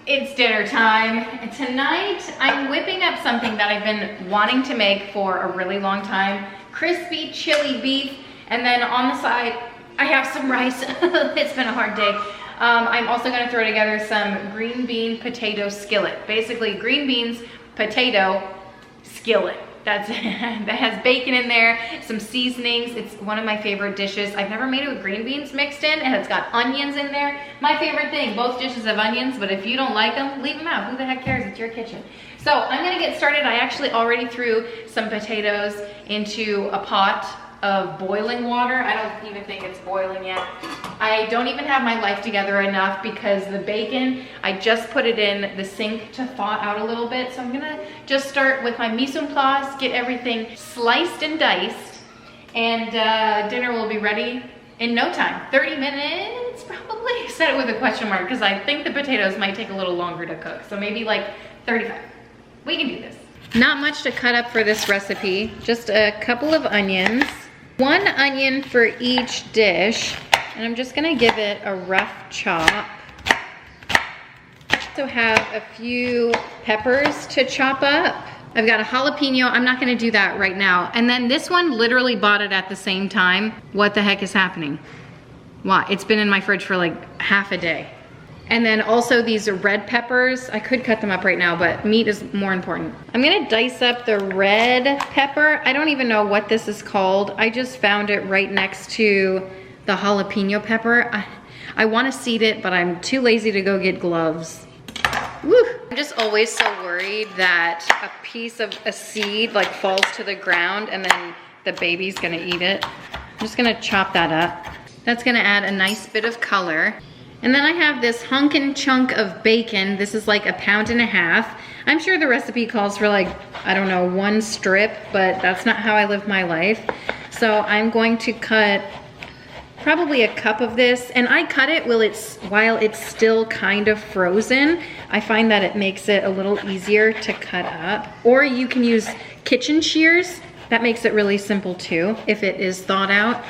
It's dinner time. And tonight I'm whipping up something that I've been wanting to make for a really long time. Crispy chili beef. And then on the side, I have some rice. It's been a hard day. I'm also gonna throw together some green bean potato skillet. Basically green beans, potato, skillet. That's that has bacon in there, some seasonings. It's one of my favorite dishes. I've never made it with green beans mixed in, and it's got onions in there. My favorite thing, both dishes have onions, but if you don't like them, leave them out. Who the heck cares? It's your kitchen. So I'm gonna get started. I actually already threw some potatoes into a pot of boiling water. I don't even think it's boiling yet. I don't even have my life together enough because the bacon, I just put it in the sink to thaw out a little bit. So I'm gonna just start with my mise en place, get everything sliced and diced, and dinner will be ready in no time. 30 minutes probably. I said it with a question mark because I think the potatoes might take a little longer to cook. So maybe like 35. We can do this. Not much to cut up for this recipe. Just a couple of onions. 1 onion for each dish, and I'm just gonna give it a rough chop. I also have a few peppers to chop up. I've got a jalapeno. I'm not gonna do that right now. And then this one literally bought it at the same time. What the heck is happening? Why? It's been in my fridge for like half a day. And then also these red peppers. I could cut them up right now, but meat is more important. I'm gonna dice up the red pepper. I don't even know what this is called. I just found it right next to the jalapeno pepper. I wanna seed it, but I'm too lazy to go get gloves. Woo! I'm just always so worried that a piece of a seed like falls to the ground and then the baby's gonna eat it. I'm just gonna chop that up. That's gonna add a nice bit of color. And then I have this hunkin' chunk of bacon. This is like 1.5 pounds. I'm sure the recipe calls for like, I don't know, 1 strip, but that's not how I live my life. So I'm going to cut probably a cup of this, and I cut it while it's still kind of frozen. I find that it makes it a little easier to cut up. Or you can use kitchen shears. That makes it really simple too, if it is thawed out.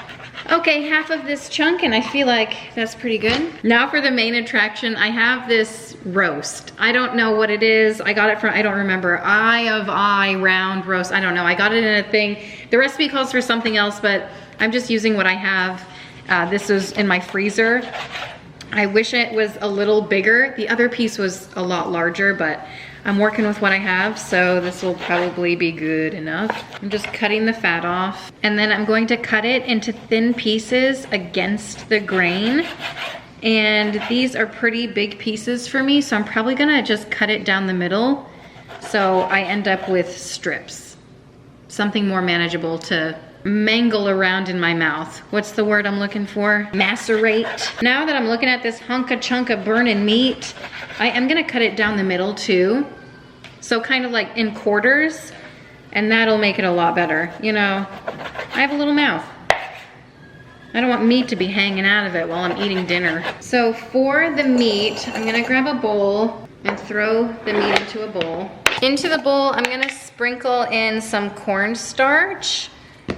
Okay, half of this chunk, and I feel like that's pretty good. Now for the main attraction, I have this roast. I don't know what it is. I got it from, I don't remember, round roast. I don't know. I got it in a thing. The recipe calls for something else, but I'm just using what I have. This was in my freezer. I wish it was a little bigger. The other piece was a lot larger, but I'm working with what I have, so this will probably be good enough. I'm just cutting the fat off, and then I'm going to cut it into thin pieces against the grain. And these are pretty big pieces for me, so I'm probably gonna just cut it down the middle so I end up with strips. Something more manageable to mangle around in my mouth. What's the word I'm looking for? Macerate. Now that I'm looking at this chunk of burning meat, I am gonna cut it down the middle too. So kind of like in quarters, and that'll make it a lot better. You know, I have a little mouth. I don't want meat to be hanging out of it while I'm eating dinner. So for the meat, I'm gonna grab a bowl and throw the meat into a bowl. Into the bowl, I'm gonna sprinkle in some cornstarch,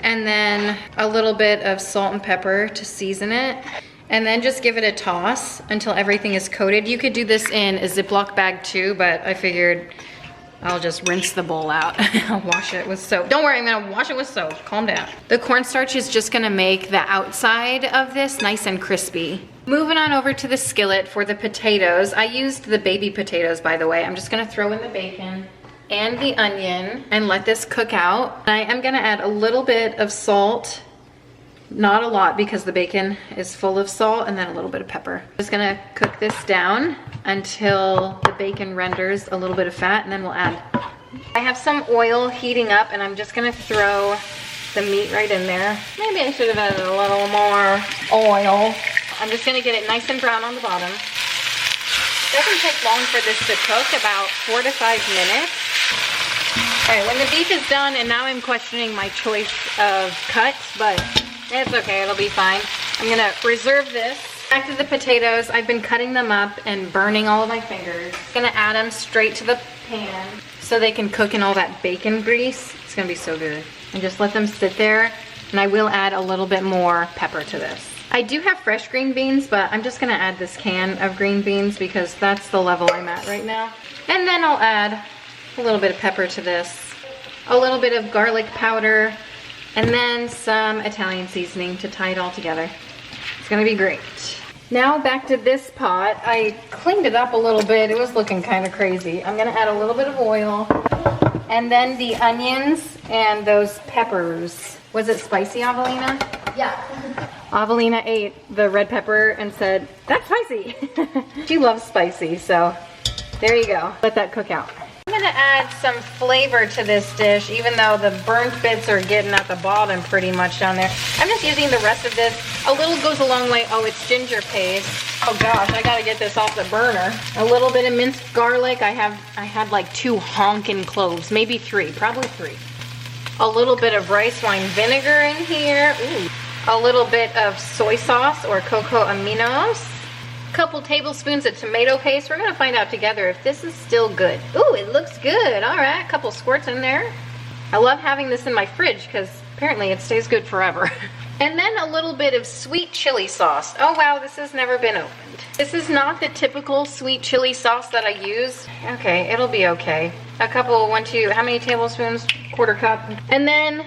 and then a little bit of salt and pepper to season it. And then just give it a toss until everything is coated. You could do this in a Ziploc bag too, but I figured I'll just rinse the bowl out. I'll wash it with soap. Don't worry, I'm gonna wash it with soap. Calm down. The cornstarch is just gonna make the outside of this nice and crispy. Moving on over to the skillet for the potatoes. I used the baby potatoes, by the way. I'm just gonna throw in the bacon and the onion and let this cook out. I am gonna add a little bit of salt, not a lot because the bacon is full of salt, and then a little bit of pepper. Just gonna cook this down until the bacon renders a little bit of fat, and then we'll add. I have some oil heating up, and I'm just gonna throw the meat right in there. Maybe I should have added a little more oil. I'm just gonna get it nice and brown on the bottom. It doesn't take long for this to cook, about 4 to 5 minutes. All right, when the beef is done, and now I'm questioning my choice of cuts, but it's okay, it'll be fine. I'm gonna reserve this. Back to the potatoes. I've been cutting them up and burning all of my fingers. Gonna add them straight to the pan so they can cook in all that bacon grease. It's gonna be so good. And just let them sit there, and I will add a little bit more pepper to this. I do have fresh green beans, but I'm just gonna add this can of green beans because that's the level I'm at right now. And then I'll add a little bit of pepper to this, a little bit of garlic powder, and then some Italian seasoning to tie it all together. It's gonna be great. Now back to this pot. I cleaned it up a little bit. It was looking kind of crazy. I'm gonna add a little bit of oil, and then the onions and those peppers. Was it spicy, Avelina? Yeah. Avelina ate the red pepper and said, that's spicy. She loves spicy, so there you go. Let that cook out. I'm gonna add some flavor to this dish, even though the burnt bits are getting at the bottom pretty much down there. I'm just using the rest of this. A little goes a long way. Oh, it's ginger paste. Oh gosh, I gotta get this off the burner. A little bit of minced garlic. I had like 2 honkin' cloves, maybe 3, probably 3. A little bit of rice wine vinegar in here. Ooh. A little bit of soy sauce or cocoa aminos. Couple tablespoons of tomato paste. We're gonna find out together if this is still good. Ooh, it looks good. All right, a couple squirts in there. I love having this in my fridge because apparently it stays good forever. And then a little bit of sweet chili sauce. Oh wow, this has never been opened. This is not the typical sweet chili sauce that I use. Okay, it'll be okay. A couple, 1, 2, how many tablespoons? 1/4 cup. And then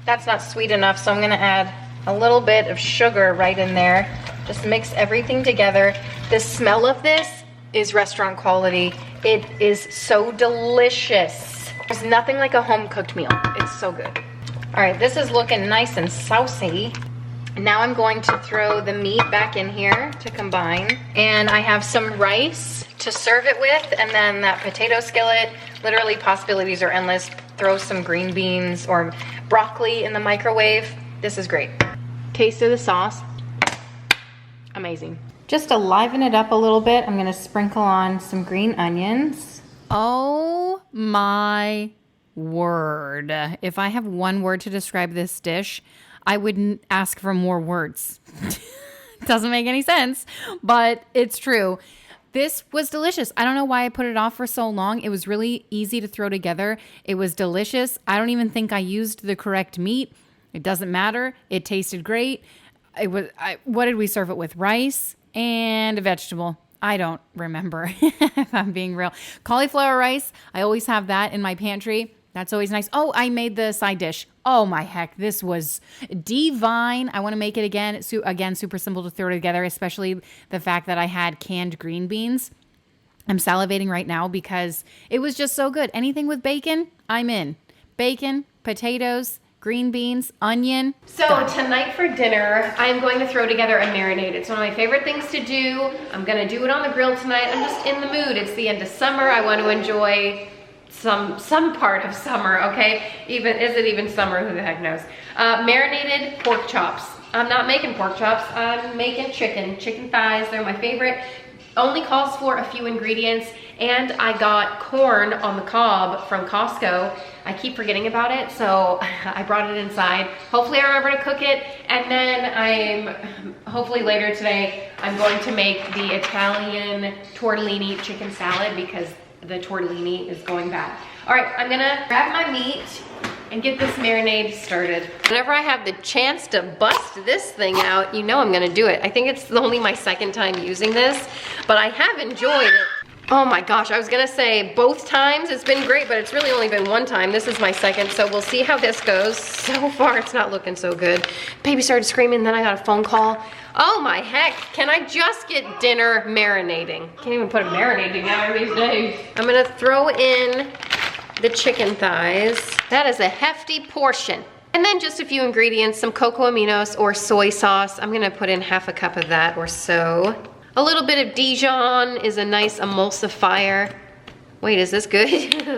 that's not sweet enough, so I'm gonna add a little bit of sugar right in there. Just mix everything together. The smell of this is restaurant quality. It is so delicious. There's nothing like a home cooked meal. It's so good. All right, this is looking nice and saucy. Now I'm going to throw the meat back in here to combine. And I have some rice to serve it with, and then that potato skillet. Literally, possibilities are endless. Throw some green beans or broccoli in the microwave. This is great. Taste of the sauce. Amazing. Just to liven it up a little bit, I'm gonna sprinkle on some green onions. Oh my word. If I have one word to describe this dish, I wouldn't ask for more words. Doesn't make any sense, but it's true. This was delicious. I don't know why I put it off for so long. It was really easy to throw together. It was delicious. I don't even think I used the correct meat. It doesn't matter. It tasted great. What did we serve it with? Rice and a vegetable. I don't remember if I'm being real. Cauliflower rice. I always have that in my pantry. That's always nice. Oh, I made the side dish. Oh my heck, this was divine. I want to make it again. Again, super simple to throw together, especially the fact that I had canned green beans. I'm salivating right now because it was just so good. Anything with bacon, I'm in. Bacon, potatoes, green beans, onion. So tonight for dinner, I'm going to throw together a marinade. It's one of my favorite things to do. I'm gonna do it on the grill tonight. I'm just in the mood. It's the end of summer. I want to enjoy some part of summer, okay? Is it even summer? Who the heck knows? Marinated pork chops. I'm not making pork chops. I'm making chicken thighs. They're my favorite. Only calls for a few ingredients, and I got corn on the cob from Costco. I keep forgetting about it, so I brought it inside. Hopefully I remember to cook it, and then hopefully later today, I'm going to make the Italian tortellini chicken salad because the tortellini is going bad. All right, I'm gonna grab my meat and get this marinade started. Whenever I have the chance to bust this thing out, you know I'm gonna do it. I think it's only my second time using this, but I have enjoyed it. Oh my gosh, I was gonna say both times it's been great, but it's really only been one time. This is my second, so we'll see how this goes. So far, it's not looking so good. Baby started screaming, then I got a phone call. Oh my heck, can I just get dinner marinating? Can't even put a marinade together these days. I'm gonna throw in the chicken thighs. That is a hefty portion. And then just a few ingredients, some cocoa aminos or soy sauce. I'm gonna put in half a cup of that or so. A little bit of Dijon is a nice emulsifier. Wait, is this good?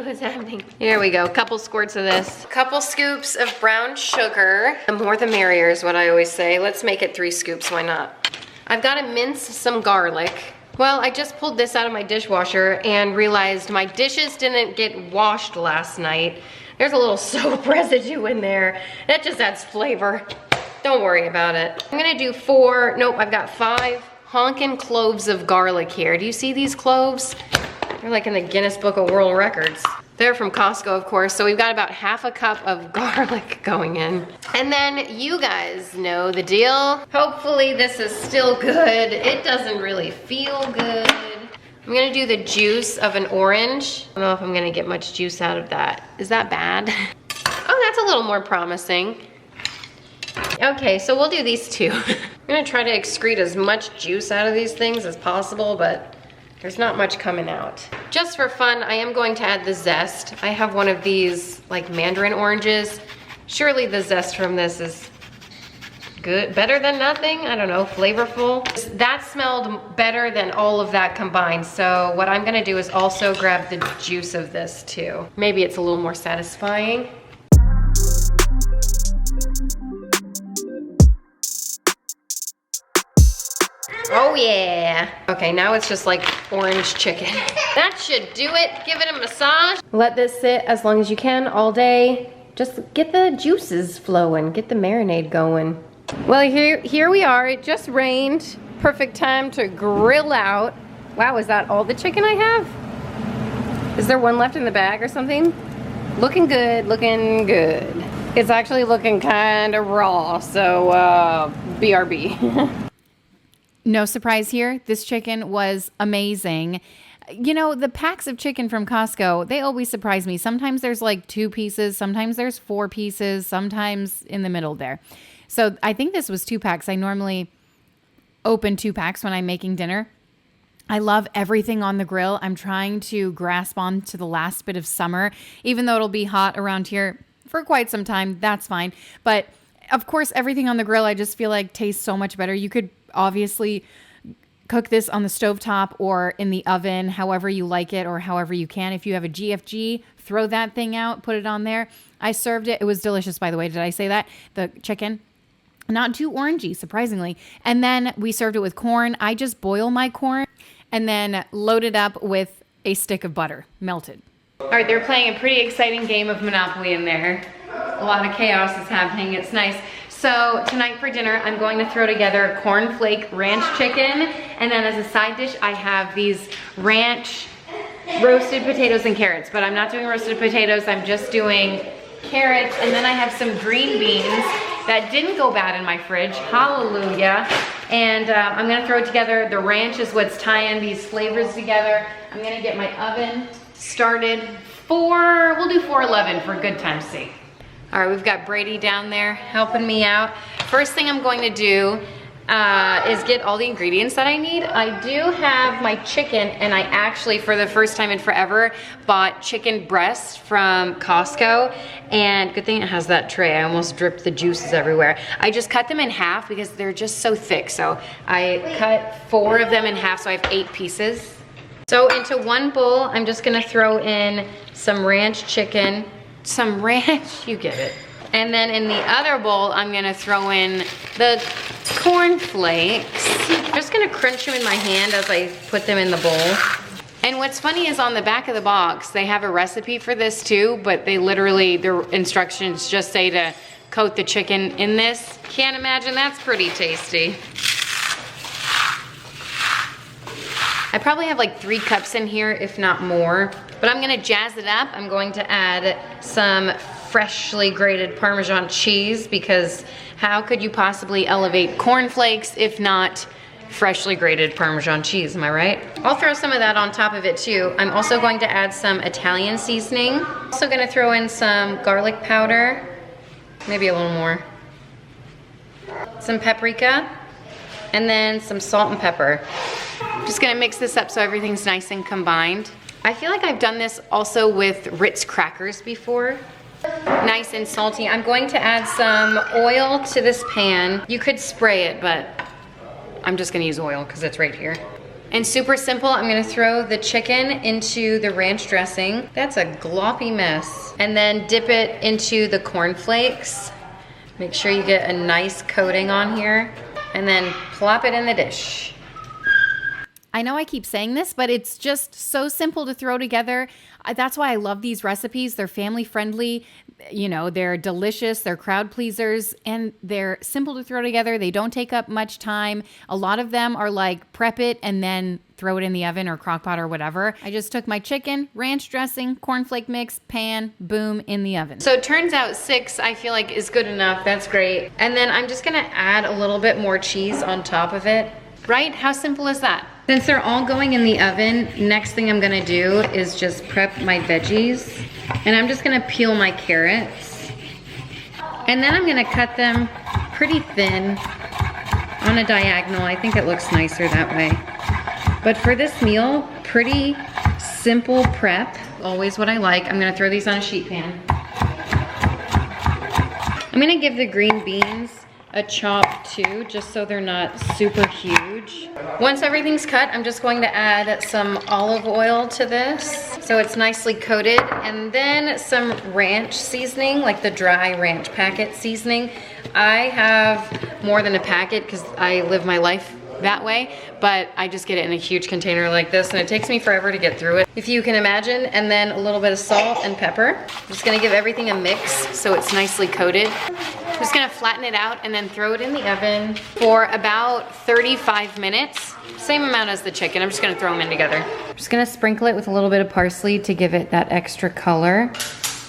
What's happening? Here we go, couple squirts of this. Couple scoops of brown sugar. The more the merrier is what I always say. Let's make it 3 scoops, why not? I've gotta mince some garlic. Well, I just pulled this out of my dishwasher and realized my dishes didn't get washed last night. There's a little soap residue in there. That just adds flavor. Don't worry about it. I'm gonna do 4, nope, I've got 5 honkin' cloves of garlic here. Do you see these cloves? They're like in the Guinness Book of World Records. They're from Costco, of course, so we've got about half a cup of garlic going in. And then you guys know the deal. Hopefully this is still good. It doesn't really feel good. I'm gonna do the juice of an orange. I don't know if I'm gonna get much juice out of that. Is that bad? Oh, that's a little more promising. Okay, so we'll do these two. I'm gonna try to excrete as much juice out of these things as possible, but there's not much coming out. Just for fun, I am going to add the zest. I have one of these like mandarin oranges. Surely the zest from this is good, better than nothing. I don't know, flavorful. That smelled better than all of that combined. So what I'm gonna do is also grab the juice of this too. Maybe it's a little more satisfying. Oh yeah. Okay, now it's just like orange chicken. That should do it. Give it a massage. Let this sit as long as you can all day. Just get the juices flowing, get the marinade going. Well, here we are. It just rained. Perfect time to grill out. Wow, is that all the chicken I have? Is there one left in the bag or something? Looking good, looking good. It's actually looking kind of raw, so BRB. No surprise here, this chicken was amazing. You know, the packs of chicken from Costco, they always surprise me. Sometimes there's like 2 pieces, sometimes there's 4 pieces, sometimes in the middle there. So I think this was 2 packs. I normally open 2 packs when I'm making dinner. I love everything on the grill. I'm trying to grasp on to the last bit of summer, even though it'll be hot around here for quite some time. That's fine. But of course, everything on the grill, I just feel like tastes so much better. You could obviously cook this on the stovetop or in the oven, however you like it or however you can. If you have a GFG, throw that thing out, put it on there. I served it. It was delicious, by the way. Did I say that? The chicken. Not too orangey, surprisingly. And then we served it with corn. I just boil my corn and then load it up with a stick of butter, melted. All right, they're playing a pretty exciting game of Monopoly in there. A lot of chaos is happening. It's nice. So tonight for dinner, I'm going to throw together cornflake ranch chicken. And then as a side dish, I have these ranch roasted potatoes and carrots. But I'm not doing roasted potatoes. I'm just doing carrots. And then I have some green beans that didn't go bad in my fridge. Hallelujah. And I'm gonna throw it together. The ranch is what's tying these flavors together. I'm gonna get my oven started we'll do 411 for good time's sake. All right, we've got Brady down there helping me out. First thing I'm going to do is get all the ingredients that I need. I do have my chicken, and I actually, for the first time in forever, bought chicken breast from Costco. And good thing it has that tray. I almost dripped the juices everywhere. I just cut them in half because they're just so thick. So I cut 4 of them in half, so I have 8 pieces. So into one bowl, I'm just gonna throw in some ranch chicken. Some ranch, you get it. And then in the other bowl, I'm gonna throw in the cornflakes. I'm just gonna crunch them in my hand as I put them in the bowl. And what's funny is on the back of the box, they have a recipe for this too, but they literally, their instructions just say to coat the chicken in this. Can't imagine that's pretty tasty. I probably have like 3 cups in here, if not more. But I'm gonna jazz it up. I'm going to add some freshly grated Parmesan cheese because how could you possibly elevate cornflakes if not freshly grated Parmesan cheese, am I right? I'll throw some of that on top of it too. I'm also going to add some Italian seasoning. Also gonna throw in some garlic powder, maybe a little more. Some paprika, and then some salt and pepper. Just gonna mix this up so everything's nice and combined. I feel like I've done this also with Ritz crackers before. Nice and salty. I'm going to add some oil to this pan. You could spray it, but I'm just gonna use oil because it's right here. And super simple, I'm gonna throw the chicken into the ranch dressing. That's a gloppy mess. And then dip it into the cornflakes. Make sure you get a nice coating on here. And then plop it in the dish. I know I keep saying this, but it's just so simple to throw together. That's why I love these recipes. They're family friendly, you know, they're delicious, they're crowd pleasers, and they're simple to throw together. They don't take up much time. A lot of them are like prep it and then throw it in the oven or crock pot or whatever. I just took my chicken, ranch dressing, cornflake mix, pan, boom, in the oven. So it turns out 6 I feel like is good enough. That's great. And then I'm just gonna add a little bit more cheese on top of it. Right? How simple is that? Since they're all going in the oven, next thing I'm gonna do is just prep my veggies. And I'm just gonna peel my carrots. And then I'm gonna cut them pretty thin on a diagonal. I think it looks nicer that way. But for this meal, pretty simple prep. Always what I like. I'm gonna throw these on a sheet pan. I'm gonna give the green beans a chop too, just so they're not super huge. Once everything's cut, I'm just going to add some olive oil to this so it's nicely coated, and then some ranch seasoning, like the dry ranch packet seasoning. I have more than a packet because I live my life that way, but I just get it in a huge container like this, and it takes me forever to get through it, if you can imagine. And then a little bit of salt and pepper. I'm just gonna give everything a mix so it's nicely coated. I'm just gonna flatten it out and then throw it in the oven for about 35 minutes. Same amount as the chicken. I'm just gonna throw them in together. I'm just gonna sprinkle it with a little bit of parsley to give it that extra color,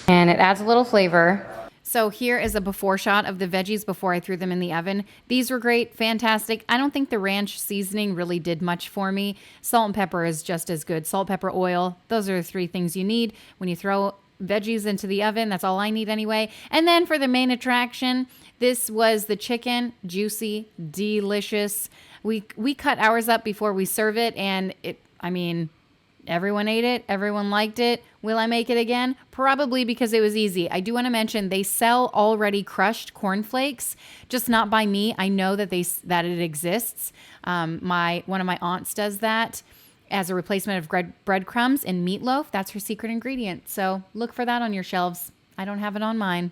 and it adds a little flavor. So here is a before shot of the veggies before I threw them in the oven. These were great, fantastic. I don't think the ranch seasoning really did much for me. Salt and pepper is just as good. Salt, pepper, oil, those are the 3 things you need when you throw veggies into the oven. That's all I need anyway. And then for the main attraction, this was the chicken. Juicy, delicious. We cut ours up before we serve it, and everyone ate it. Everyone liked it. Will I make it again? Probably, because it was easy. I do want to mention they sell already crushed cornflakes, just not by me. I know that it exists. One of my aunts does that as a replacement of breadcrumbs in meatloaf. That's her secret ingredient. So look for that on your shelves. I don't have it on mine.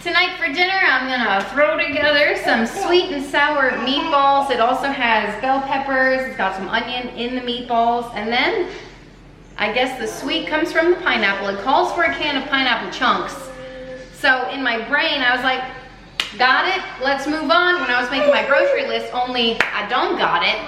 Tonight for dinner, I'm gonna throw together some sweet and sour meatballs. It also has bell peppers. It's got some onion in the meatballs. And then I guess the sweet comes from the pineapple. It calls for a can of pineapple chunks. So in my brain, I was like, got it, let's move on. When I was making my grocery list, only I don't got it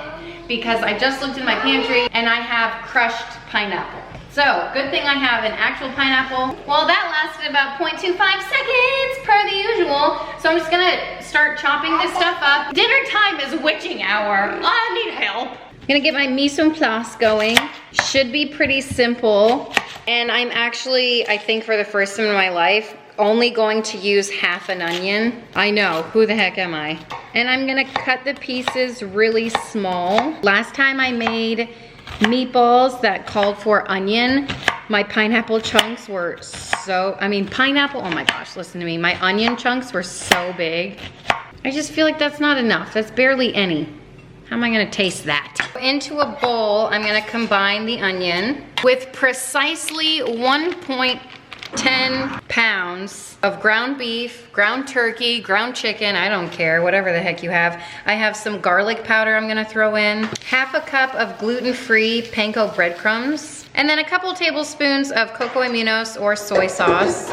because I just looked in my pantry and I have crushed pineapple. So good thing I have an actual pineapple. Well, that lasted about 0.25 seconds per the usual. So I'm just gonna start chopping this stuff up. Dinner time is witching hour. I need help. I'm gonna get my mise en place going. Should be pretty simple. And I'm actually, I think for the first time in my life, only going to use half an onion. I know, who the heck am I? And I'm gonna cut the pieces really small. Last time I made meatballs that called for onion, my pineapple chunks were pineapple, oh my gosh, listen to me. My onion chunks were so big. I just feel like that's not enough. That's barely any. How am I gonna taste that? Into a bowl, I'm gonna combine the onion with precisely 1.10 pounds of ground beef, ground turkey, ground chicken, I don't care, whatever the heck you have. I have some garlic powder I'm gonna throw in, half a cup of gluten-free panko breadcrumbs, and then a couple tablespoons of cocoa aminos or soy sauce.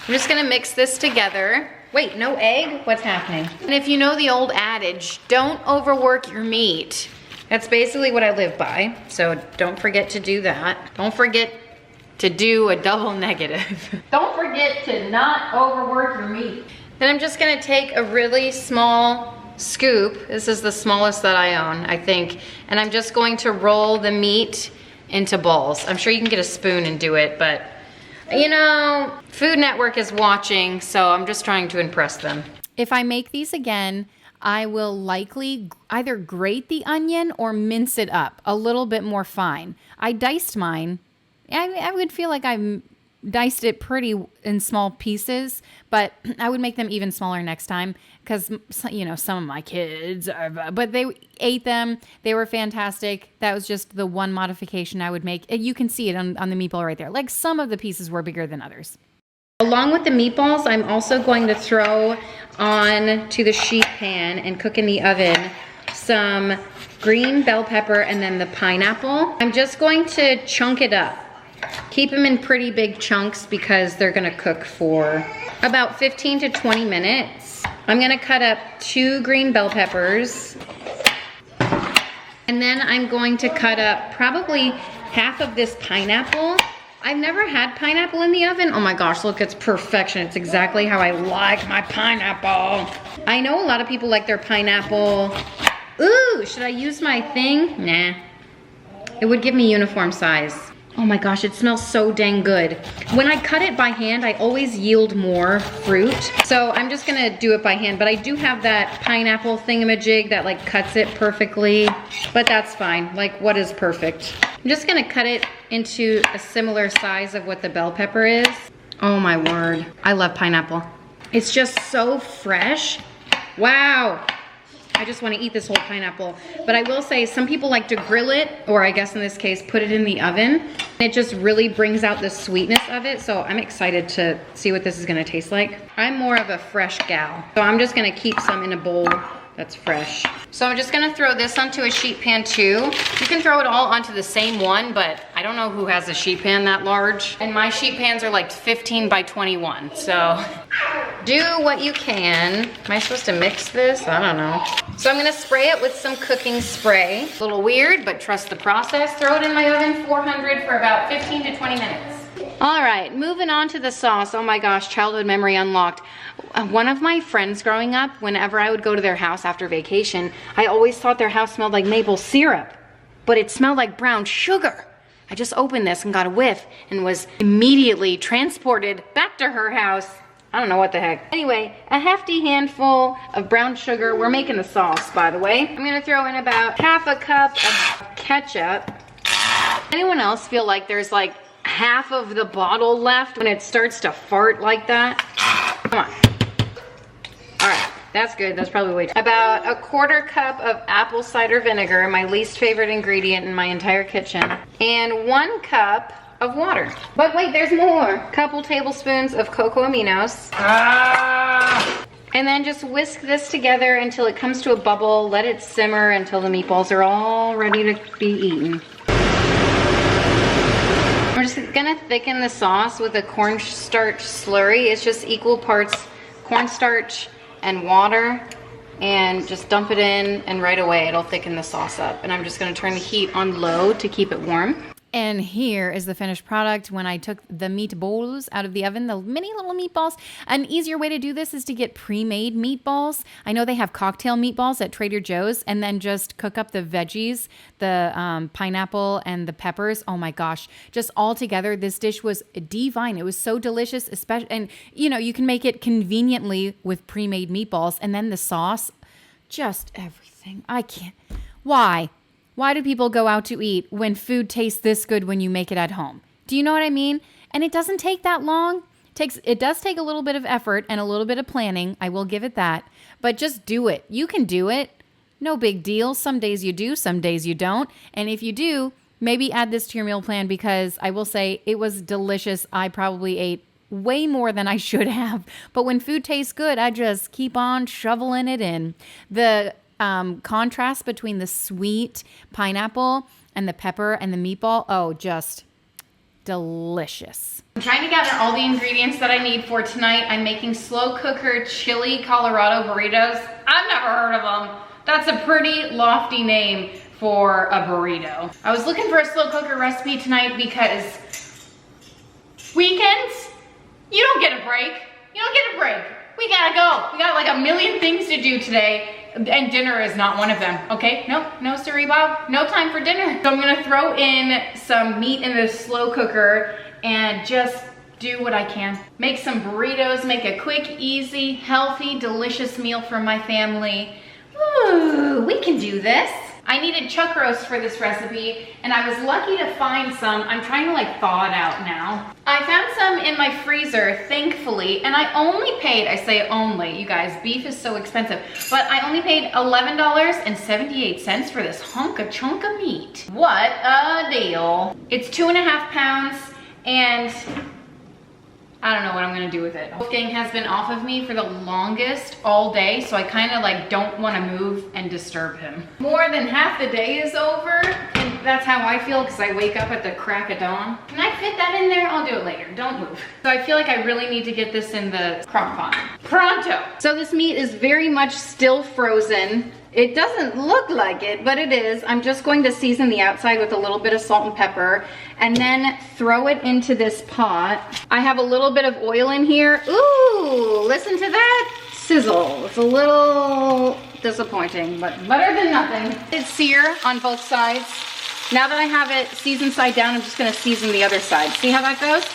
I'm just gonna mix this together. Wait, no egg? What's happening? And if you know the old adage, don't overwork your meat. That's basically what I live by, so don't forget to do that. Don't forget to do a double negative. Don't forget to not overwork your meat. Then I'm just gonna take a really small scoop. This is the smallest that I own, I think. And I'm just going to roll the meat into balls. I'm sure you can get a spoon and do it, but you know, Food Network is watching, so I'm just trying to impress them. If I make these again, I will likely either grate the onion or mince it up a little bit more fine. I diced mine. I would feel like I diced it pretty in small pieces, but I would make them even smaller next time because, you know, some of my kids, but they ate them. They were fantastic. That was just the one modification I would make. You can see it on the meatball right there. Like some of the pieces were bigger than others. Along with the meatballs, I'm also going to throw on to the sheet pan and cook in the oven some green bell pepper and then the pineapple. I'm just going to chunk it up. Keep them in pretty big chunks because they're gonna cook for about 15 to 20 minutes. I'm gonna cut up 2 green bell peppers And then I'm going to cut up probably half of this pineapple. I've never had pineapple in the oven. Oh my gosh, look, it's perfection. It's exactly how I like my pineapple. I know a lot of people like their pineapple. Ooh, should I use my thing? Nah. It would give me uniform size. Oh my gosh, it smells so dang good. When I cut it by hand, I always yield more fruit. So I'm just gonna do it by hand, but I do have that pineapple thingamajig that like cuts it perfectly, but that's fine. Like, what is perfect? I'm just gonna cut it into a similar size of what the bell pepper is. Oh my word, I love pineapple. It's just so fresh. Wow. I just want to eat this whole pineapple. But I will say, some people like to grill it, or I guess in this case, put it in the oven. It just really brings out the sweetness of it. So I'm excited to see what this is gonna taste like. I'm more of a fresh gal. So I'm just gonna keep some in a bowl that's fresh. So I'm just gonna throw this onto a sheet pan too. You can throw it all onto the same one, but I don't know who has a sheet pan that large. And my sheet pans are like 15 by 21, so do what you can. Am I supposed to mix this? I don't know. So I'm gonna spray it with some cooking spray. A little weird, but trust the process. Throw it in my oven, 400 for about 15 to 20 minutes. All right, moving on to the sauce. Oh my gosh, childhood memory unlocked. One of my friends growing up, whenever I would go to their house after vacation, I always thought their house smelled like maple syrup, but it smelled like brown sugar. I just opened this and got a whiff and was immediately transported back to her house. I don't know what the heck. Anyway, a hefty handful of brown sugar. We're making the sauce, by the way. I'm gonna throw in about half a cup of ketchup. Anyone else feel like there's like half of the bottle left when it starts to fart like that? Come on. All right, that's good. That's probably way too. About a quarter cup of apple cider vinegar, my least favorite ingredient in my entire kitchen. And 1 cup of water. But wait, there's more. Couple tablespoons of cocoa aminos. And then just whisk this together until it comes to a bubble. Let it simmer until the meatballs are all ready to be eaten. We're just gonna thicken the sauce with a cornstarch slurry. It's just equal parts cornstarch and water, and just dump it in, and right away it'll thicken the sauce up. And I'm just gonna turn the heat on low to keep it warm. And here is the finished product when I took the meatballs out of the oven, the mini little meatballs. An easier way to do this is to get pre-made meatballs. I know they have cocktail meatballs at Trader Joe's, and then just cook up the veggies, the pineapple and the peppers. Oh my gosh, just all together, this dish was divine. It was so delicious, especially, and you know, you can make it conveniently with pre-made meatballs, and then the sauce, just everything. I can't, why? Why do people go out to eat when food tastes this good when you make it at home? Do you know what I mean? And it doesn't take that long. It does take a little bit of effort and a little bit of planning. I will give it that. But just do it. You can do it. No big deal. Some days you do, some days you don't. And if you do, maybe add this to your meal plan, because I will say it was delicious. I probably ate way more than I should have. But when food tastes good, I just keep on shoveling it in. The contrast between the sweet pineapple and the pepper and the meatball, oh, just delicious. I'm trying to gather all the ingredients that I need for tonight. I'm making slow cooker chili Colorado burritos. I've never heard of them. That's a pretty lofty name for a burrito. I was looking for a slow cooker recipe tonight because weekends, you don't get a break. You don't get a break. We gotta go. We got like a million things to do today. And dinner is not one of them, okay? No siree Bob, no time for dinner. So I'm gonna throw in some meat in the slow cooker and just do what I can. Make some burritos, make a quick, easy, healthy, delicious meal for my family. Ooh, we can do this. I needed chuck roast for this recipe, and I was lucky to find some. I'm trying to like thaw it out now. I found some in my freezer, thankfully, and I only paid, I say only, you guys, beef is so expensive, but I only paid $11.78 for this chunk of meat. What a deal. It's 2.5 pounds, and I don't know what I'm gonna do with it. Wolfgang has been off of me for the longest all day, so I kind of like don't want to move and disturb him. More than half the day is over, and that's how I feel because I wake up at the crack of dawn. Can I fit that in there? I'll do it later, don't move. So I feel like I really need to get this in the crock pot. Pronto! So this meat is very much still frozen. It doesn't look like it, but it is. I'm just going to season the outside with a little bit of salt and pepper and then throw it into this pot. I have a little bit of oil in here. Ooh, listen to that sizzle. It's a little disappointing, but better than nothing. It's sear on both sides. Now that I have it seasoned side down, I'm just gonna season the other side. See how that goes?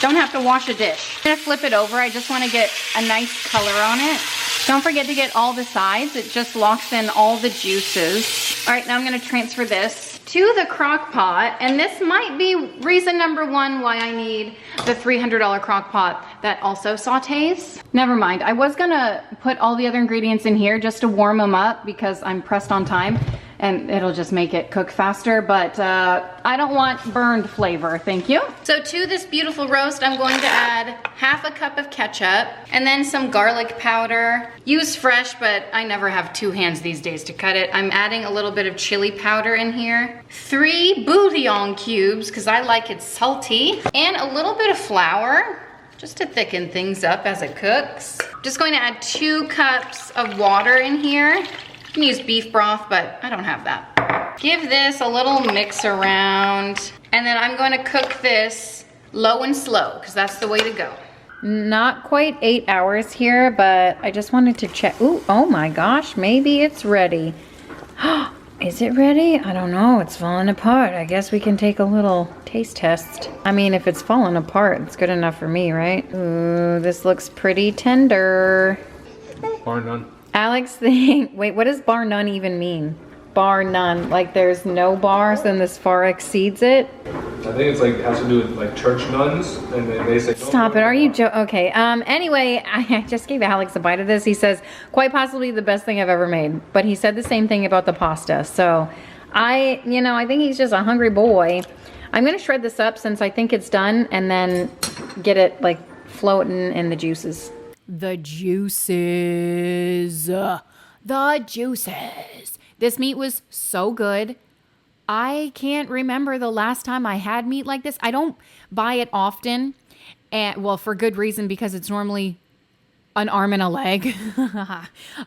Don't have to wash a dish. I'm gonna flip it over. I just wanna get a nice color on it. Don't forget to get all the sides. It just locks in all the juices. All right, now I'm gonna transfer this to the crock pot, and this might be reason number one why I need the $300 crock pot that also sautés. Never mind, I was gonna put all the other ingredients in here just to warm them up because I'm pressed on time and it'll just make it cook faster, but I don't want burned flavor, thank you. So to this beautiful roast, I'm going to add half a cup of ketchup and then some garlic powder. Use fresh, but I never have two hands these days to cut it. I'm adding a little bit of chili powder in here. 3 bouillon cubes, because I like it salty, and a little bit of flour, just to thicken things up as it cooks. Just going to add 2 cups of water in here. You can use beef broth, but I don't have that. Give this a little mix around, and then I'm going to cook this low and slow, because that's the way to go. Not quite 8 hours here, but I just wanted to check. Ooh, oh my gosh, maybe it's ready. Is it ready? I don't know, it's falling apart. I guess we can take a little taste test. I mean, if it's falling apart, it's good enough for me, right? Ooh, this looks pretty tender. Bar none. Alex, wait, what does bar none even mean? Bar none, like there's no bars and this far exceeds it? I think it's like, it has to do with like church nuns, and then they say, Stop it, are you okay, anyway, I just gave Alex a bite of this. He says, quite possibly the best thing I've ever made, but he said the same thing about the pasta, so I think he's just a hungry boy. I'm gonna shred this up since I think it's done, and then get it like floating in the juices. The juices. The juices. This meat was so good. I can't remember the last time I had meat like this. I don't buy it often. And well, for good reason, because it's normally an arm and a leg.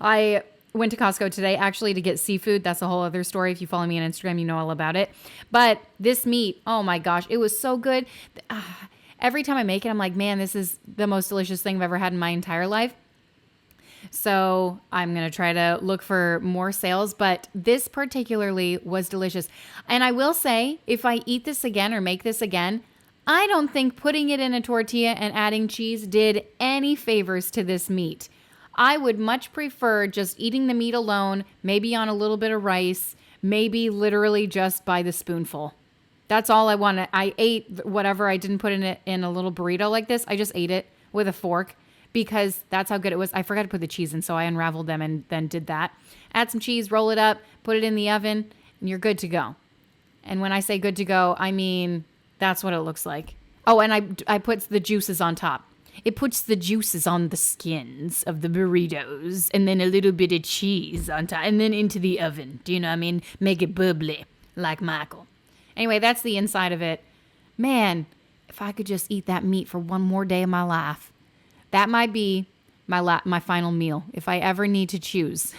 I went to Costco today actually to get seafood. That's a whole other story. If you follow me on Instagram, you know all about it. But this meat, oh my gosh, it was so good. Every time I make it, I'm like, man, this is the most delicious thing I've ever had in my entire life. So I'm going to try to look for more sales, but this particularly was delicious. And I will say, if I eat this again or make this again, I don't think putting it in a tortilla and adding cheese did any favors to this meat. I would much prefer just eating the meat alone, maybe on a little bit of rice, maybe literally just by the spoonful. That's all I wanted. I ate whatever I didn't put in it in a little burrito like this. I just ate it with a fork because that's how good it was. I forgot to put the cheese in, so I unraveled them and then did that. Add some cheese, roll it up, put it in the oven, and you're good to go. And when I say good to go, I mean that's what it looks like. Oh, and I put the juices on top. It puts the juices on the skins of the burritos and then a little bit of cheese on top and then into the oven. Do you know what I mean? Make it bubbly like Michael. Anyway, that's the inside of it. Man, if I could just eat that meat for one more day of my life, that might be my final meal. If I ever need to choose,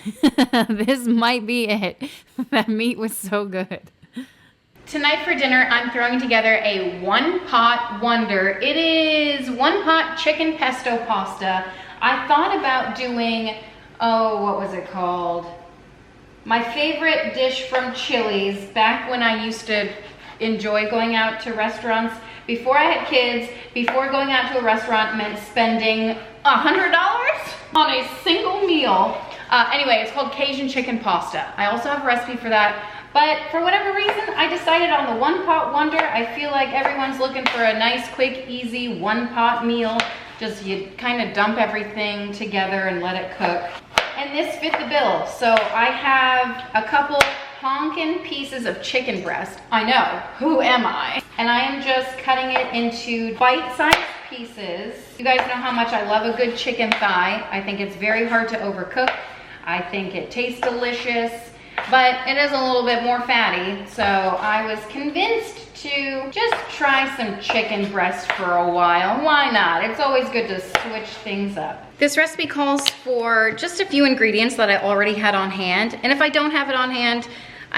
this might be it. That meat was so good. Tonight for dinner, I'm throwing together a one-pot wonder. It is one-pot chicken pesto pasta. I thought about doing, what was it called? My favorite dish from Chili's, back when I used to enjoy going out to restaurants. Before I had kids, before going out to a restaurant meant spending $100 on a single meal. Anyway, it's called Cajun chicken pasta. I also have a recipe for that. But for whatever reason, I decided on the one-pot wonder. I feel like everyone's looking for a nice, quick, easy one-pot meal. Just you kind of dump everything together and let it cook. And this fit the bill. So I have a couple honkin' pieces of chicken breast. I know, who am I? And I am just cutting it into bite-sized pieces. You guys know how much I love a good chicken thigh. I think it's very hard to overcook. I think it tastes delicious. but it is a little bit more fatty. So I was convinced to just try some chicken breast for a while. Why not? It's always good to switch things up. This recipe calls for just a few ingredients that I already had on hand. And if I don't have it on hand,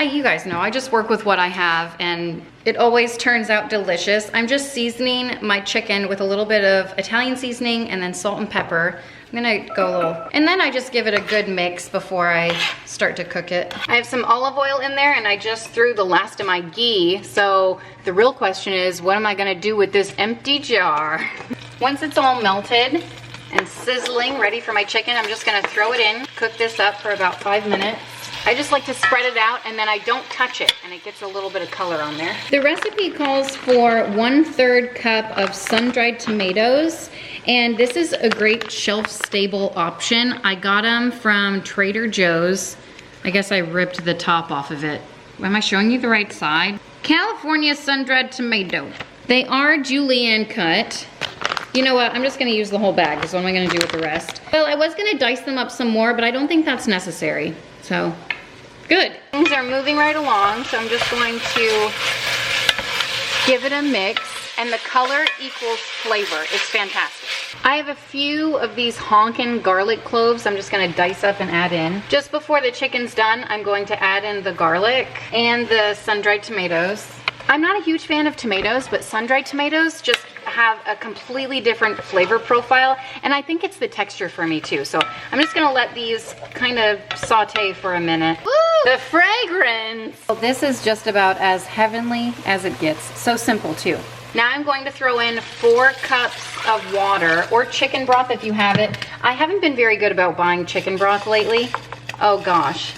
you guys know, I just work with what I have and it always turns out delicious. I'm just seasoning my chicken with a little bit of Italian seasoning and then salt and pepper. I'm gonna go a little, and then I just give it a good mix before I start to cook it. I have some olive oil in there and I just threw the last of my ghee. So the real question is, what am I gonna do with this empty jar? Once it's all melted and sizzling, ready for my chicken, I'm just gonna throw it in, cook this up for about 5 minutes. I just like to spread it out and then I don't touch it and it gets a little bit of color on there. The recipe calls for 1/3 cup of sun-dried tomatoes, and this is a great shelf-stable option. I got them from Trader Joe's. I guess I ripped the top off of it. Am I showing you the right side? California sun-dried tomato. They are julienne cut. You know what, I'm just gonna use the whole bag, because what am I gonna do with the rest? Well, I was gonna dice them up some more, but I don't think that's necessary, so. Good. Things are moving right along, so I'm just going to give it a mix, and the color equals flavor. It's fantastic. I have a few of these honkin' garlic cloves I'm just gonna dice up and add in. Just before the chicken's done, I'm going to add in the garlic and the sun-dried tomatoes. I'm not a huge fan of tomatoes, but sun-dried tomatoes just have a completely different flavor profile, and I think it's the texture for me too. So I'm just gonna let these kind of saute for a minute. Woo! The fragrance! Well, this is just about as heavenly as it gets. So simple too. Now I'm going to throw in 4 cups of water, or chicken broth if you have it. I haven't been very good about buying chicken broth lately. Oh gosh.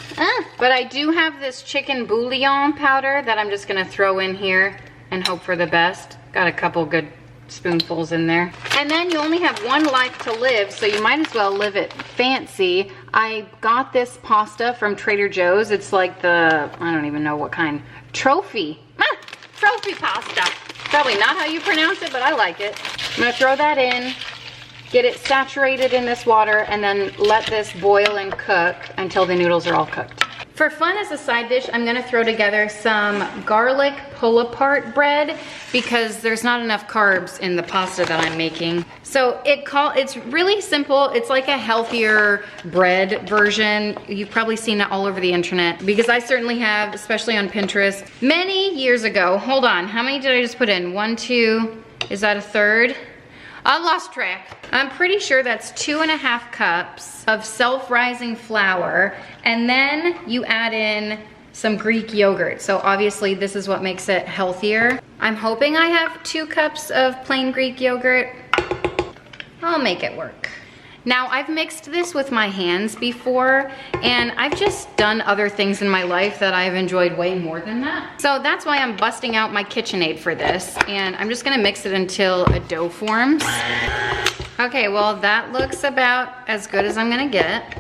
But I do have this chicken bouillon powder that I'm just gonna throw in here and hope for the best. Got a couple good spoonfuls in there. And then you only have one life to live, so you might as well live it fancy. I got this pasta from Trader Joe's. It's like the, I don't even know what kind, trophy. Trophy pasta. Probably not how you pronounce it, but I like it. I'm gonna throw that in, get it saturated in this water, and then let this boil and cook until the noodles are all cooked. For fun as a side dish, I'm gonna throw together some garlic pull-apart bread because there's not enough carbs in the pasta that I'm making. So it's really simple. It's like a healthier bread version. You've probably seen it all over the internet because I certainly have, especially on Pinterest. Many years ago, hold on, how many did I just put in? 1, 2, is that a third? I lost track. I'm pretty sure that's 2.5 cups of self-rising flour, and then you add in some Greek yogurt. So obviously this is what makes it healthier. I'm hoping I have 2 cups of plain Greek yogurt. I'll make it work. Now I've mixed this with my hands before, and I've just done other things in my life that I've enjoyed way more than that. So that's why I'm busting out my KitchenAid for this, and I'm just gonna mix it until a dough forms. Okay, well that looks about as good as I'm gonna get.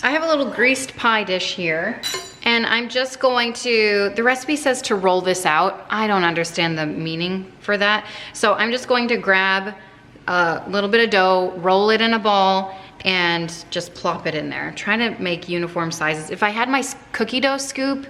I have a little greased pie dish here, and I'm just going to, the recipe says to roll this out. I don't understand the meaning for that. So I'm just going to grab a little bit of dough, roll it in a ball, and just plop it in there. Try to make uniform sizes. If I had my cookie dough scoop,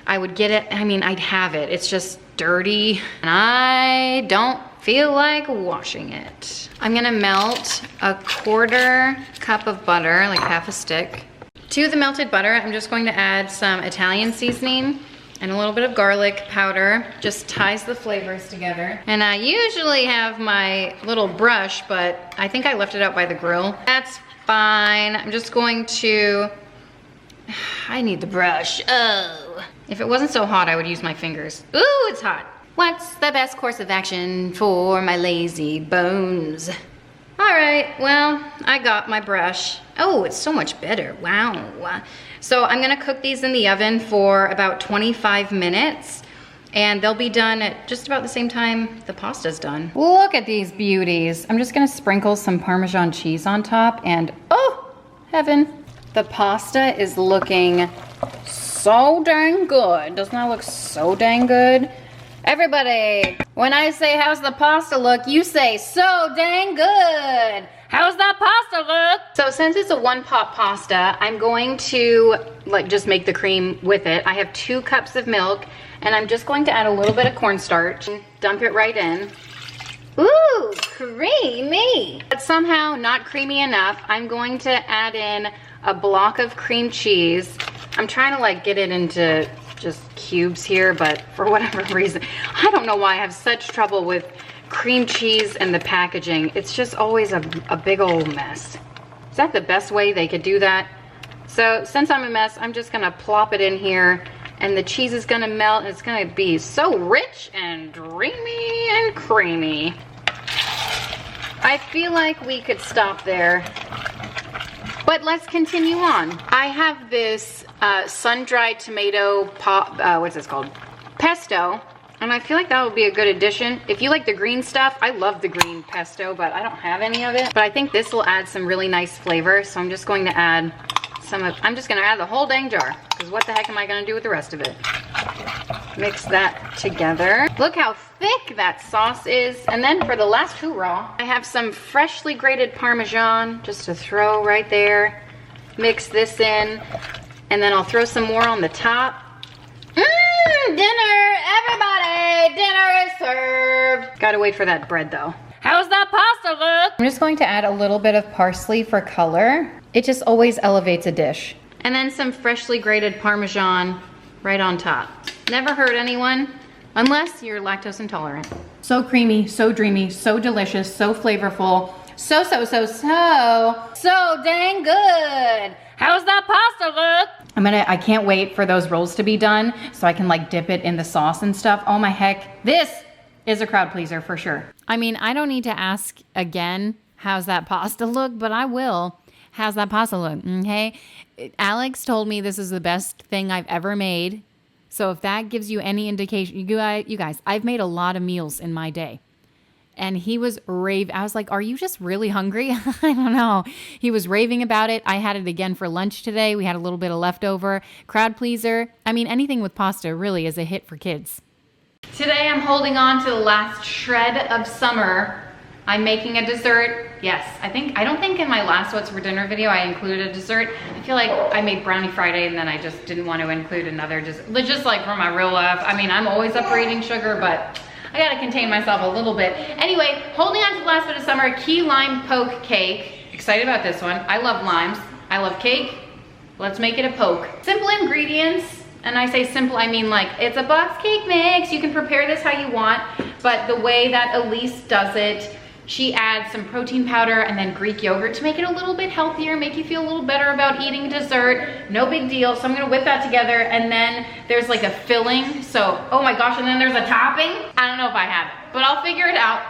I would get it, I mean, I'd have it. It's just dirty, and I don't feel like washing it. I'm gonna melt a 1/4 cup of butter, like half a stick. To the melted butter, I'm just going to add some Italian seasoning and a little bit of garlic powder. Just ties the flavors together. And I usually have my little brush, but I think I left it out by the grill. That's fine. I'm just going to, I need the brush. Oh. If it wasn't so hot, I would use my fingers. Ooh, it's hot. What's the best course of action for my lazy bones? All right, well, I got my brush. Oh, it's so much better, wow. So I'm gonna cook these in the oven for about 25 minutes, and they'll be done at just about the same time the pasta's done. Look at these beauties. I'm just gonna sprinkle some Parmesan cheese on top, and oh, heaven. The pasta is looking so dang good. Doesn't that look so dang good? Everybody, when I say how's the pasta look, you say so dang good. How's that pasta look? So since it's a one pot pasta, I'm going to just make the cream with it. I have 2 cups of milk and I'm just going to add a little bit of cornstarch, dump it right in. Ooh, creamy. But somehow not creamy enough. I'm going to add in a block of cream cheese. I'm trying to get it into just cubes here, but for whatever reason, I don't know why I have such trouble with cream cheese and the packaging. It's just always a big old mess. Is that the best way they could do that? So since I'm a mess, I'm just gonna plop it in here and the cheese is gonna melt and it's gonna be so rich and dreamy and creamy. I feel like we could stop there, but let's continue on. I have this sun-dried tomato what's this called? Pesto. And I feel like that would be a good addition. If you like the green stuff, I love the green pesto, but I don't have any of it. But I think this will add some really nice flavor. So I'm just going to add I'm just gonna add the whole dang jar, because what the heck am I gonna do with the rest of it? Mix that together. Look how thick that sauce is. And then for the last hoorah, I have some freshly grated Parmesan just to throw right there. Mix this in, and then I'll throw some more on the top. Dinner, everybody, dinner is served. Gotta wait for that bread though. How's that pasta look? I'm just going to add a little bit of parsley for color. It just always elevates a dish. And then some freshly grated Parmesan right on top. Never hurt anyone, unless you're lactose intolerant. So creamy, so dreamy, so delicious, so flavorful. So dang good. How's that pasta look? I can't wait for those rolls to be done so I can dip it in the sauce and stuff. Oh my heck, this is a crowd pleaser for sure. I mean, I don't need to ask again, how's that pasta look? But I will. How's that pasta look? Okay. Alex told me this is the best thing I've ever made. So if that gives you any indication, you guys, I've made a lot of meals in my day. And he was raving. I was like, are you just really hungry? I don't know. He was raving about it. I had it again for lunch today. We had a little bit of leftover. Crowd pleaser. I mean, anything with pasta really is a hit for kids. Today I'm holding on to the last shred of summer. I'm making a dessert. Yes, I don't think in my last What's for Dinner video I included a dessert. I feel like I made Brownie Friday and then I just didn't want to include another dessert. Just for my real life. I mean, I'm always up for eating sugar, but I gotta contain myself a little bit. Anyway, holding on to the last bit of summer, key lime poke cake. Excited about this one. I love limes. I love cake. Let's make it a poke. Simple ingredients. And I say simple, I mean it's a box cake mix. You can prepare this how you want, but the way that Elyse does it, she adds some protein powder and then Greek yogurt to make it a little bit healthier, make you feel a little better about eating dessert. No big deal. So I'm gonna whip that together, and then there's a filling. So, oh my gosh, and then there's a topping. I don't know if I have it, but I'll figure it out.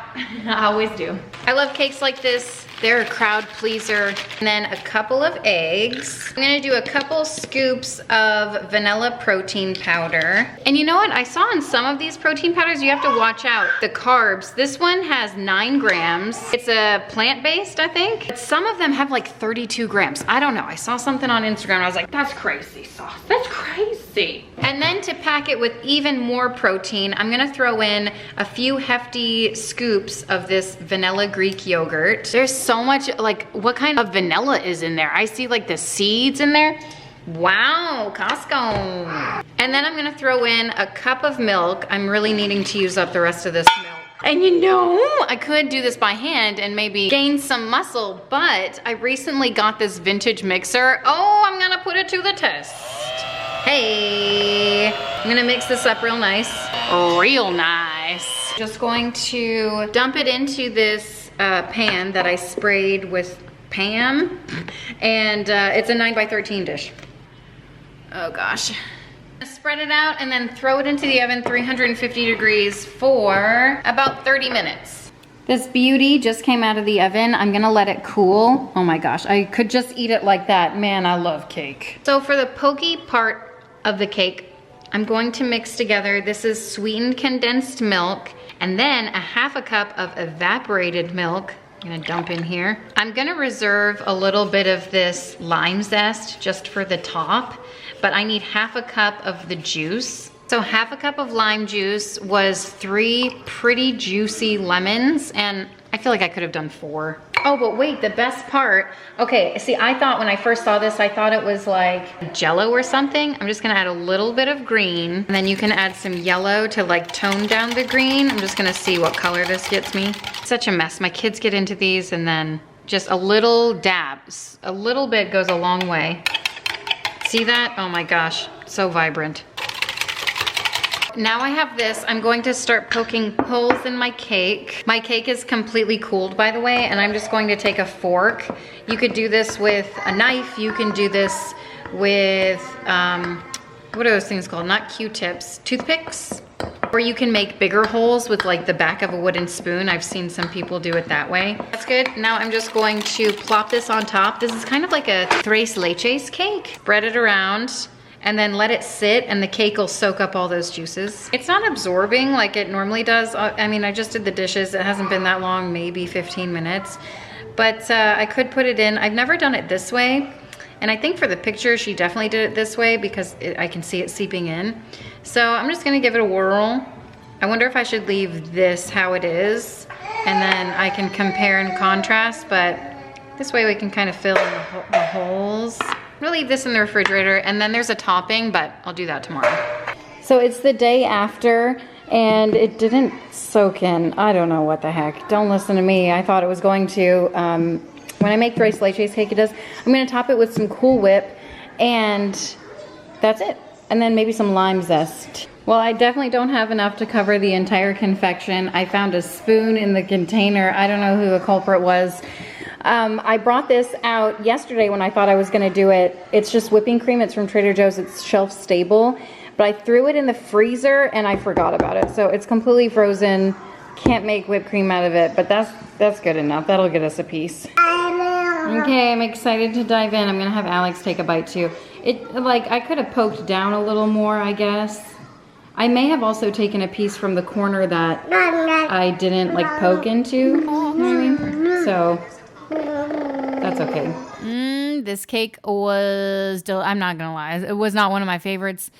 I always do. I love cakes like this. They're a crowd pleaser. And then a couple of eggs. I'm gonna do a couple scoops of vanilla protein powder. And you know what? I saw in some of these protein powders, you have to watch out the carbs. This one has 9 grams. It's a plant-based, I think. But some of them have 32 grams. I don't know. I saw something on Instagram and I was like, that's crazy sauce. That's crazy. And then to pack it with even more protein, I'm gonna throw in a few hefty scoops of this vanilla Greek yogurt. There's so much, what kind of vanilla is in there? I see the seeds in there. Wow, Costco. And then I'm gonna throw in a cup of milk. I'm really needing to use up the rest of this milk. And I could do this by hand and maybe gain some muscle, but I recently got this vintage mixer. Oh, I'm gonna put it to the test. Hey, I'm gonna mix this up real nice. Real nice. Just going to dump it into this pan that I sprayed with Pam, and it's a 9x13 dish. Oh gosh. Spread it out and then throw it into the oven 350 degrees for about 30 minutes. This beauty just came out of the oven. I'm gonna let it cool. Oh my gosh, I could just eat it like that. Man, I love cake. So for the pokey part of the cake, I'm going to mix together, this is sweetened condensed milk, and then a half a cup of evaporated milk. I'm gonna dump in here. I'm gonna reserve a little bit of this lime zest just for the top, but I need half a cup of the juice. So half a cup of lime juice was 3 pretty juicy lemons, and I feel like I could have done 4. Oh, but wait, the best part. Okay, see, I thought when I first saw this, I thought it was like Jello or something. I'm just gonna add a little bit of green, and then you can add some yellow to like tone down the green. I'm just gonna see what color this gets me. Such a mess. My kids get into these, and then just a little dabs. A little bit goes a long way. See that? Oh my gosh, so vibrant. Now I have this, I'm going to start poking holes in my cake. My cake is completely cooled, by the way, and I'm just going to take a fork. You could do this with a knife. You can do this with, what are those things called? Not Q-tips, toothpicks. Or you can make bigger holes with like the back of a wooden spoon. I've seen some people do it that way. That's good. Now I'm just going to plop this on top. This is kind of like a tres leches cake. Spread it around, and then let it sit, and the cake will soak up all those juices. It's not absorbing like it normally does. I mean, I just did the dishes. It hasn't been that long, maybe 15 minutes. But I could put it in. I've never done it this way. And I think for the picture, she definitely did it this way because I can see it seeping in. So I'm just gonna give it a whirl. I wonder if I should leave this how it is, and then I can compare and contrast, but this way we can kind of fill in the holes. I'm gonna leave this in the refrigerator, and then there's a topping, but I'll do that tomorrow. So it's the day after, and it didn't soak in. I don't know what the heck. Don't listen to me. I thought it was going to. When I make tres leches cake, it does. I'm gonna top it with some Cool Whip, and that's it. And then maybe some lime zest. Well, I definitely don't have enough to cover the entire confection. I found a spoon in the container. I don't know who the culprit was. I brought this out yesterday when I thought I was gonna do it. It's just whipping cream. It's from Trader Joe's. It's shelf stable. But I threw it in the freezer and I forgot about it. So it's completely frozen. Can't make whipped cream out of it, but that's good enough. That'll get us a piece. Okay, I'm excited to dive in. I'm gonna have Alex take a bite too. I could have poked down a little more, I guess. I may have also taken a piece from the corner that I didn't like poke into. You know what I mean? So that's okay. This cake was, I'm not gonna lie, it was not one of my favorites,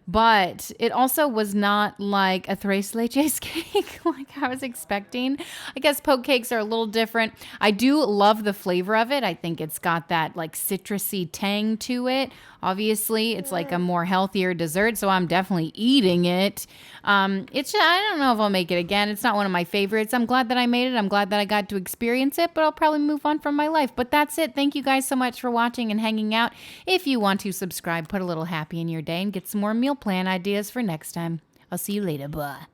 but it also was not like a tres leches cake like I was expecting. I guess poke cakes are a little different. I do love the flavor of it. I think it's got that like citrusy tang to it. Obviously, it's like a more healthier dessert, so I'm definitely eating it. I don't know if I'll make it again. It's not one of my favorites. I'm glad that I made it. I'm glad that I got to experience it, but I'll probably move on from my life. But that's it. Thank you guys so much for watching and hanging out. If you want to subscribe, put a little happy in your day, and get some more meal plan ideas for next time. I'll see you later. Bye.